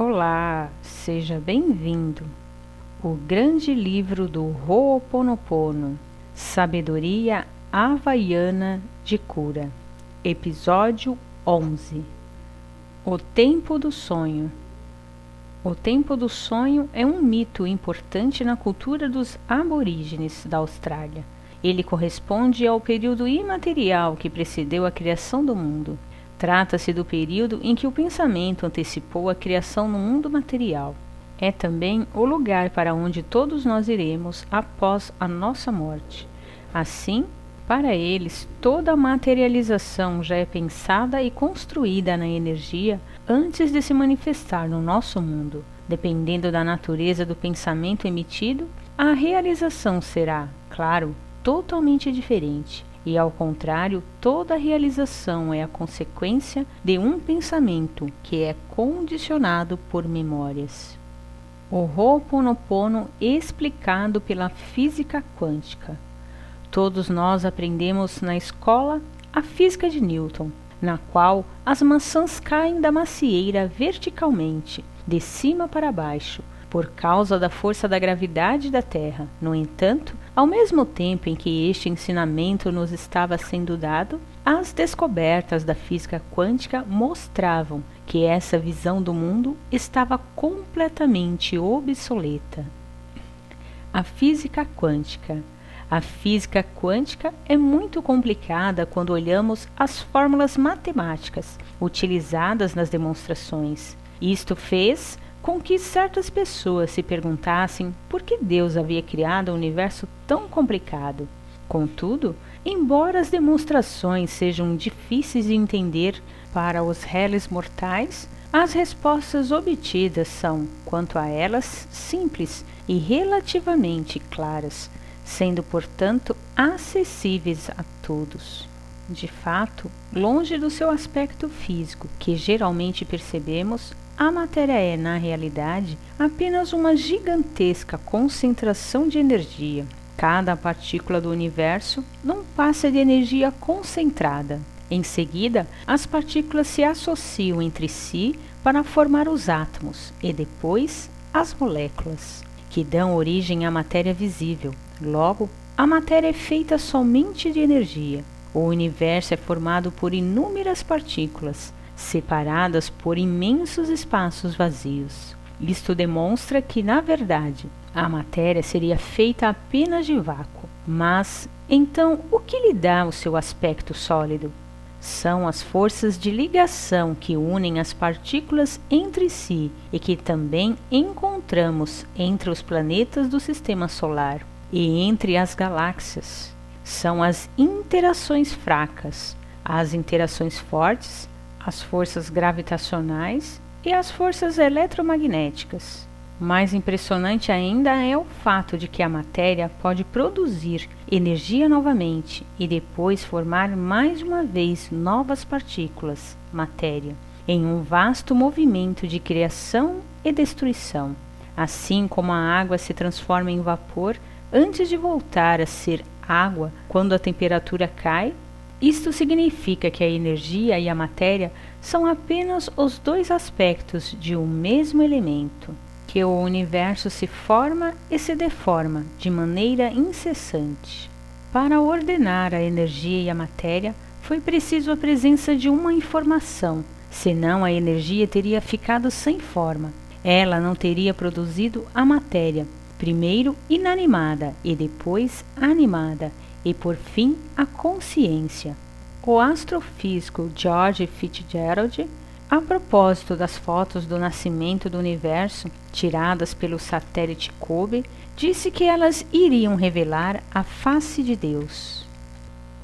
Olá, seja bem-vindo. O grande livro do Ho'oponopono, Sabedoria Havaiana de Cura. Episódio 11. O Tempo do Sonho. O Tempo do Sonho é um mito importante na cultura dos aborígenes da Austrália. Ele corresponde ao período imaterial que precedeu a criação do mundo. Trata-se do período em que o pensamento antecipou a criação no mundo material. É também o lugar para onde todos nós iremos após a nossa morte. Assim, para eles, toda a materialização já é pensada e construída na energia antes de se manifestar no nosso mundo. Dependendo da natureza do pensamento emitido, a realização será, claro, totalmente diferente. E ao contrário, toda realização é a consequência de um pensamento que é condicionado por memórias. O Ho'oponopono explicado pela física quântica. Todos nós aprendemos na escola a física de Newton, na qual as maçãs caem da macieira verticalmente, de cima para baixo, por causa da força da gravidade da Terra. No entanto, ao mesmo tempo em que este ensinamento nos estava sendo dado, as descobertas da física quântica mostravam que essa visão do mundo estava completamente obsoleta. A física quântica. A física quântica é muito complicada quando olhamos as fórmulas matemáticas utilizadas nas demonstrações. Isto fez com que certas pessoas se perguntassem por que Deus havia criado um universo tão complicado. Contudo, embora as demonstrações sejam difíceis de entender para os réis mortais, as respostas obtidas são, quanto a elas, simples e relativamente claras, sendo, portanto, acessíveis a todos. De fato, longe do seu aspecto físico, que geralmente percebemos, a matéria é, na realidade, apenas uma gigantesca concentração de energia. Cada partícula do universo não passa de energia concentrada. Em seguida, as partículas se associam entre si para formar os átomos e depois as moléculas, que dão origem à matéria visível. Logo, a matéria é feita somente de energia. O universo é formado por inúmeras partículas, separadas por imensos espaços vazios. Isto demonstra que, na verdade, a matéria seria feita apenas de vácuo. Mas, então, o que lhe dá o seu aspecto sólido? São as forças de ligação que unem as partículas entre si e que também encontramos entre os planetas do Sistema Solar e entre as galáxias. São as interações fracas, as interações fortes, as forças gravitacionais e as forças eletromagnéticas. Mais impressionante ainda é o fato de que a matéria pode produzir energia novamente e depois formar mais uma vez novas partículas, matéria, em um vasto movimento de criação e destruição. Assim como a água se transforma em vapor antes de voltar a ser água quando a temperatura cai, isto significa que a energia e a matéria são apenas os dois aspectos de um mesmo elemento, que o universo se forma e se deforma de maneira incessante. Para ordenar a energia e a matéria, foi preciso a presença de uma informação, senão a energia teria ficado sem forma. Ela não teria produzido a matéria, primeiro inanimada e depois animada, e por fim a consciência. O astrofísico George Fitzgerald, a propósito das fotos do nascimento do universo tiradas pelo satélite COBE, disse que elas iriam revelar a face de Deus.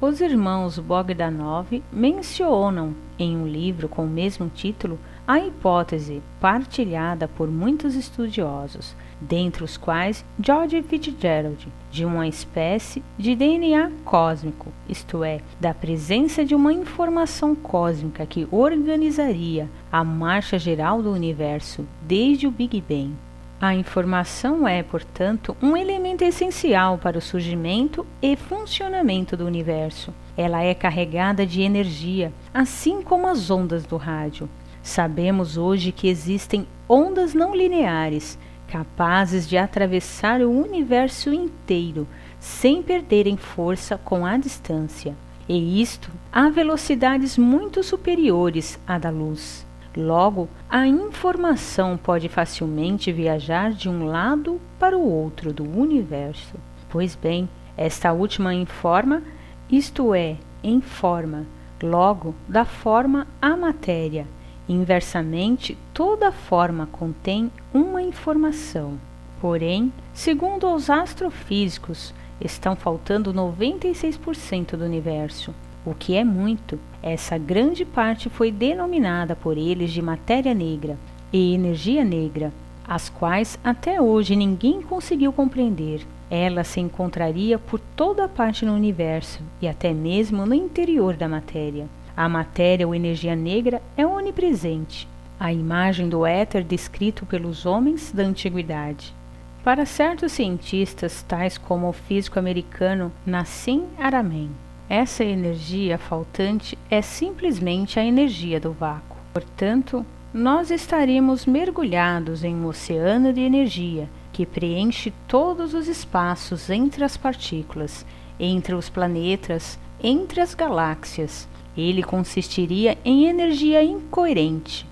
Os irmãos Bogdanov mencionam em um livro com o mesmo título a hipótese partilhada por muitos estudiosos, dentre os quais George Fitzgerald, de uma espécie de DNA cósmico, isto é, da presença de uma informação cósmica que organizaria a marcha geral do universo desde o Big Bang. A informação é, portanto, um elemento essencial para o surgimento e funcionamento do universo. Ela é carregada de energia, assim como as ondas do rádio. Sabemos hoje que existem ondas não lineares, capazes de atravessar o universo inteiro, sem perderem força com a distância, e isto a velocidades muito superiores à da luz. Logo, a informação pode facilmente viajar de um lado para o outro do universo. Pois bem, esta última informa, isto é, informa, logo dá forma à matéria. Inversamente, toda forma contém uma informação. Porém, segundo os astrofísicos, estão faltando 96% do universo, o que é muito. Essa grande parte foi denominada por eles de matéria negra e energia negra, as quais até hoje ninguém conseguiu compreender. Ela se encontraria por toda parte no universo e até mesmo no interior da matéria. A matéria ou energia negra é onipresente, a imagem do éter descrito pelos homens da antiguidade. Para certos cientistas, tais como o físico americano Nassim Haramein, essa energia faltante é simplesmente a energia do vácuo. Portanto, nós estaríamos mergulhados em um oceano de energia que preenche todos os espaços entre as partículas, entre os planetas, entre as galáxias. Ele consistiria em energia incoerente,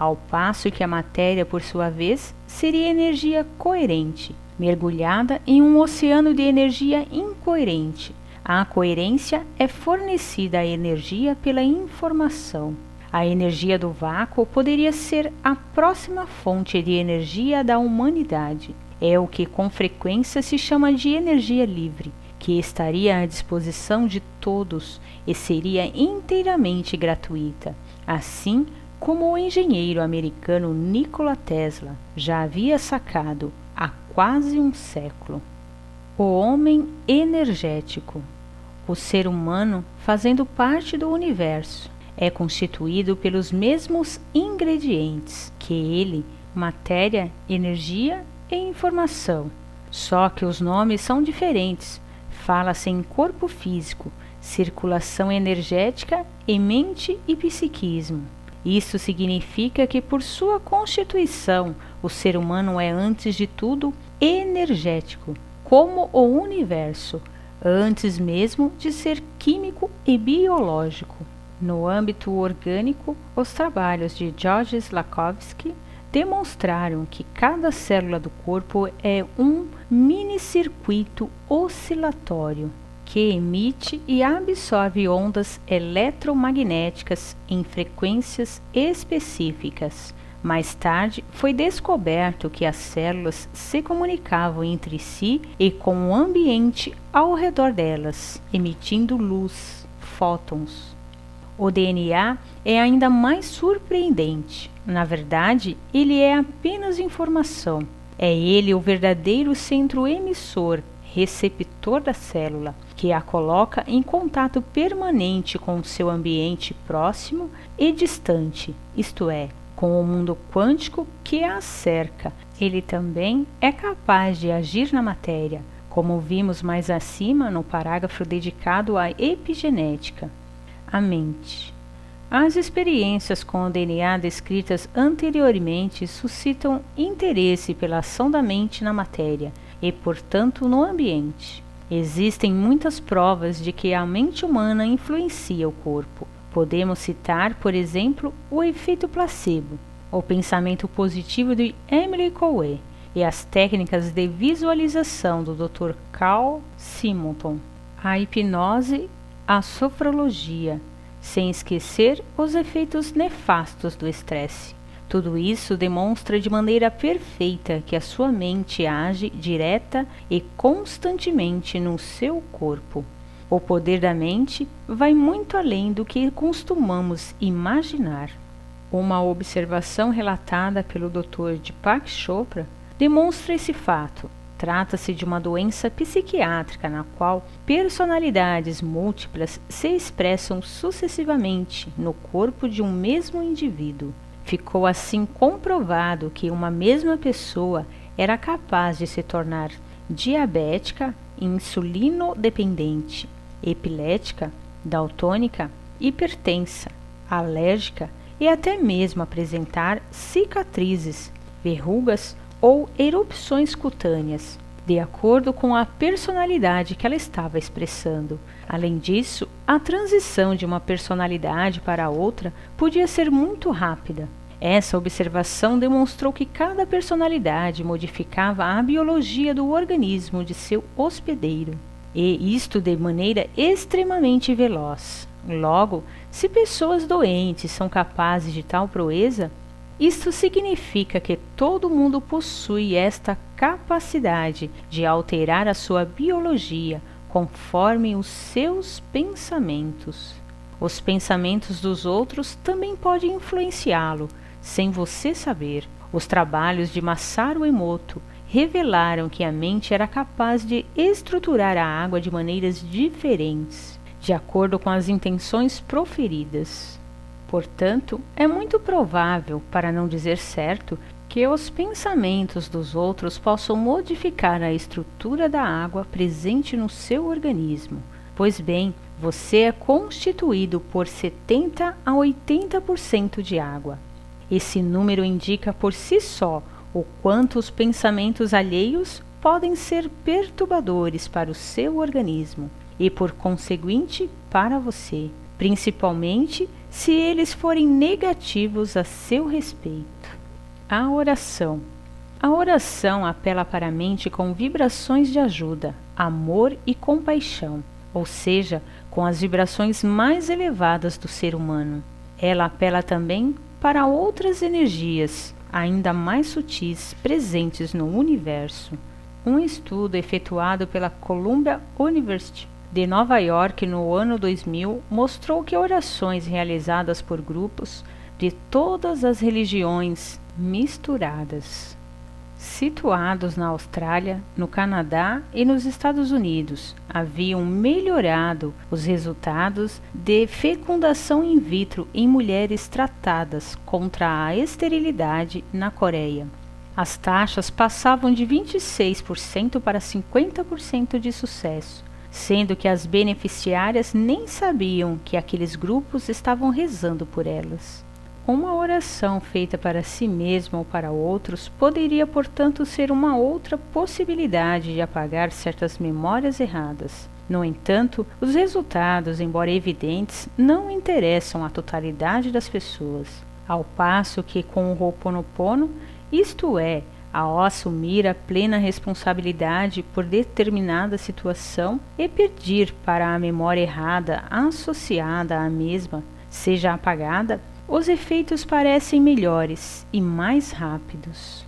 ao passo que a matéria, por sua vez, seria energia coerente, mergulhada em um oceano de energia incoerente. A coerência é fornecida à energia pela informação. A energia do vácuo poderia ser a próxima fonte de energia da humanidade. É o que com frequência se chama de energia livre, que estaria à disposição de todos e seria inteiramente gratuita, assim como o engenheiro americano Nikola Tesla já havia sacado há quase um século. O homem energético. O ser humano, fazendo parte do universo, é constituído pelos mesmos ingredientes que ele, matéria, energia e informação. Só que os nomes são diferentes. Fala-se em corpo físico, circulação energética e mente e psiquismo. Isso significa que, por sua constituição, o ser humano é, antes de tudo, energético, como o universo, antes mesmo de ser químico e biológico. No âmbito orgânico, os trabalhos de George Slafkovsky demonstraram que cada célula do corpo é um minicircuito oscilatório que emite e absorve ondas eletromagnéticas em frequências específicas. Mais tarde, foi descoberto que as células se comunicavam entre si e com o ambiente ao redor delas, emitindo luz, fótons. O DNA é ainda mais surpreendente. Na verdade, ele é apenas informação. É ele o verdadeiro centro emissor, receptor da célula, que a coloca em contato permanente com o seu ambiente próximo e distante, isto é, com o mundo quântico que a cerca. Ele também é capaz de agir na matéria, como vimos mais acima no parágrafo dedicado à epigenética. A mente. As experiências com o DNA descritas anteriormente suscitam interesse pela ação da mente na matéria e, portanto, no ambiente. Existem muitas provas de que a mente humana influencia o corpo. Podemos citar, por exemplo, o efeito placebo, o pensamento positivo de Emily Coué e as técnicas de visualização do Dr. Carl Simonton, a hipnose, a sofrologia, sem esquecer os efeitos nefastos do estresse. Tudo isso demonstra de maneira perfeita que a sua mente age direta e constantemente no seu corpo. O poder da mente vai muito além do que costumamos imaginar. Uma observação relatada pelo Dr. Deepak Chopra demonstra esse fato. Trata-se de uma doença psiquiátrica na qual personalidades múltiplas se expressam sucessivamente no corpo de um mesmo indivíduo. Ficou assim comprovado que uma mesma pessoa era capaz de se tornar diabética, insulinodependente, epilética, daltônica, hipertensa, alérgica e até mesmo apresentar cicatrizes verrugas ou erupções cutâneas, de acordo com a personalidade que ela estava expressando. Além disso, a transição de uma personalidade para outra podia ser muito rápida. Essa observação demonstrou que cada personalidade modificava a biologia do organismo de seu hospedeiro, e isto de maneira extremamente veloz. Logo, se pessoas doentes são capazes de tal proeza, isto significa que todo mundo possui esta capacidade de alterar a sua biologia conforme os seus pensamentos. Os pensamentos dos outros também podem influenciá-lo, sem você saber. Os trabalhos de Masaru Emoto revelaram que a mente era capaz de estruturar a água de maneiras diferentes, de acordo com as intenções proferidas. Portanto, é muito provável, para não dizer certo, que os pensamentos dos outros possam modificar a estrutura da água presente no seu organismo. Pois bem, você é constituído por 70 a 80% de água. Esse número indica por si só o quanto os pensamentos alheios podem ser perturbadores para o seu organismo e, por conseguinte, para você, principalmente se eles forem negativos a seu respeito. A oração. A oração apela para a mente com vibrações de ajuda, amor e compaixão, ou seja, com as vibrações mais elevadas do ser humano. Ela apela também para outras energias ainda mais sutis presentes no universo. Um estudo efetuado pela Columbia University de Nova York no ano 2000 mostrou que orações realizadas por grupos de todas as religiões misturadas, situados na Austrália, no Canadá e nos Estados Unidos, haviam melhorado os resultados de fecundação in vitro em mulheres tratadas contra a esterilidade na Coreia. As taxas passavam de 26% para 50% de sucesso, sendo que as beneficiárias nem sabiam que aqueles grupos estavam rezando por elas. Uma oração feita para si mesma ou para outros poderia, portanto, ser uma outra possibilidade de apagar certas memórias erradas. No entanto, os resultados, embora evidentes, não interessam à totalidade das pessoas, ao passo que com o Ho'oponopono, isto é, ao assumir a plena responsabilidade por determinada situação e pedir para a memória errada associada à mesma seja apagada, os efeitos parecem melhores e mais rápidos.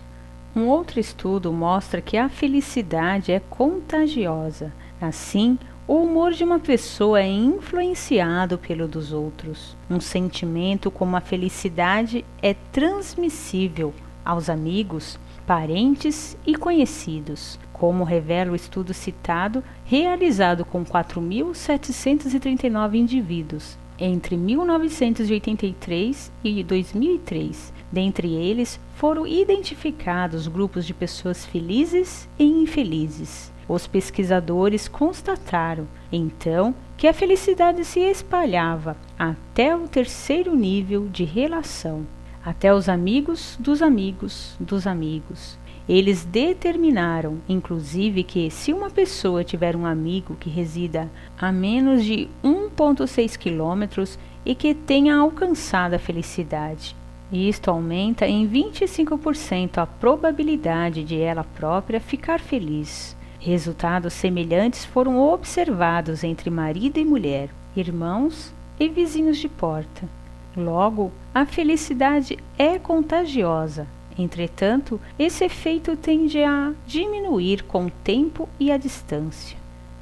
Um outro estudo mostra que a felicidade é contagiosa. Assim, o humor de uma pessoa é influenciado pelo dos outros. Um sentimento como a felicidade é transmissível aos amigos, parentes e conhecidos, como revela o estudo citado, realizado com 4.739 indivíduos entre 1983 e 2003. Dentre eles, foram identificados grupos de pessoas felizes e infelizes. Os pesquisadores constataram, então, que a felicidade se espalhava até o terceiro nível de relação, até os amigos dos amigos dos amigos. Eles determinaram, inclusive, que se uma pessoa tiver um amigo que resida a menos de 1,6 quilômetros e que tenha alcançado a felicidade, isto aumenta em 25% a probabilidade de ela própria ficar feliz. Resultados semelhantes foram observados entre marido e mulher, irmãos e vizinhos de porta. Logo, a felicidade é contagiosa. Entretanto, esse efeito tende a diminuir com o tempo e a distância.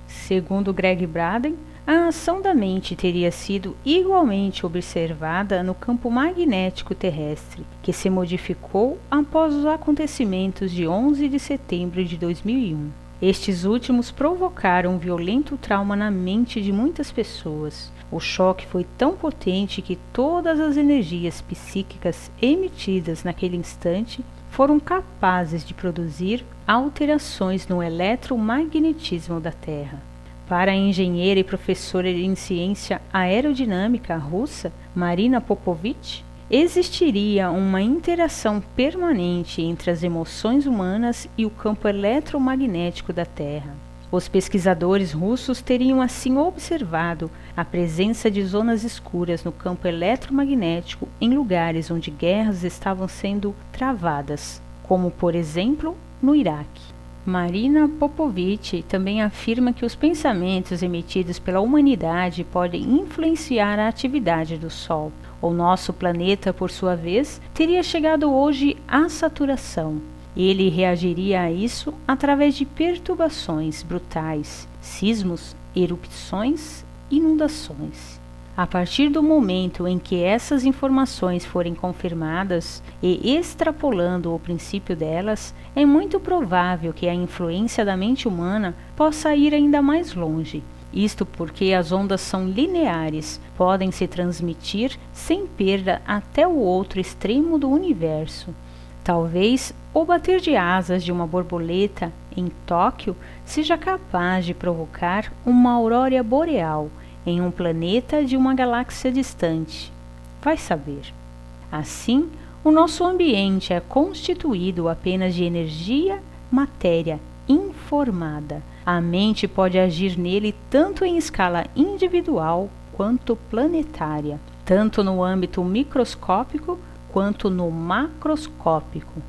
Segundo Greg Braden, a ação da mente teria sido igualmente observada no campo magnético terrestre, que se modificou após os acontecimentos de 11 de setembro de 2001. Estes últimos provocaram um violento trauma na mente de muitas pessoas. O choque foi tão potente que todas as energias psíquicas emitidas naquele instante foram capazes de produzir alterações no eletromagnetismo da Terra. Para a engenheira e professora em ciência aerodinâmica russa Marina Popovich, existiria uma interação permanente entre as emoções humanas e o campo eletromagnético da Terra. Os pesquisadores russos teriam assim observado a presença de zonas escuras no campo eletromagnético em lugares onde guerras estavam sendo travadas, como por exemplo no Iraque. Marina Popovici também afirma que os pensamentos emitidos pela humanidade podem influenciar a atividade do Sol. O nosso planeta, por sua vez, teria chegado hoje à saturação. Ele reagiria a isso através de perturbações brutais, sismos, erupções, inundações. A partir do momento em que essas informações forem confirmadas e extrapolando o princípio delas, é muito provável que a influência da mente humana possa ir ainda mais longe. Isto porque as ondas são lineares, podem se transmitir sem perda até o outro extremo do universo. Talvez o bater de asas de uma borboleta em Tóquio seja capaz de provocar uma aurora boreal em um planeta de uma galáxia distante. Vai saber. Assim, o nosso ambiente é constituído apenas de energia, matéria informada. A mente pode agir nele tanto em escala individual quanto planetária, tanto no âmbito microscópico quanto no macroscópico.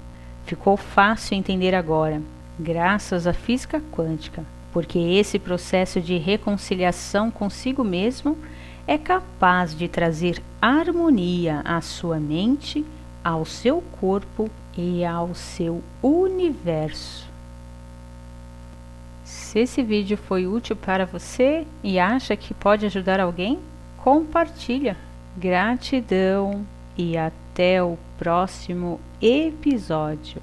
Ficou fácil entender agora, graças à física quântica, porque esse processo de reconciliação consigo mesmo é capaz de trazer harmonia à sua mente, ao seu corpo e ao seu universo. Se esse vídeo foi útil para você e acha que pode ajudar alguém, compartilha. Gratidão e até o próximo episódio.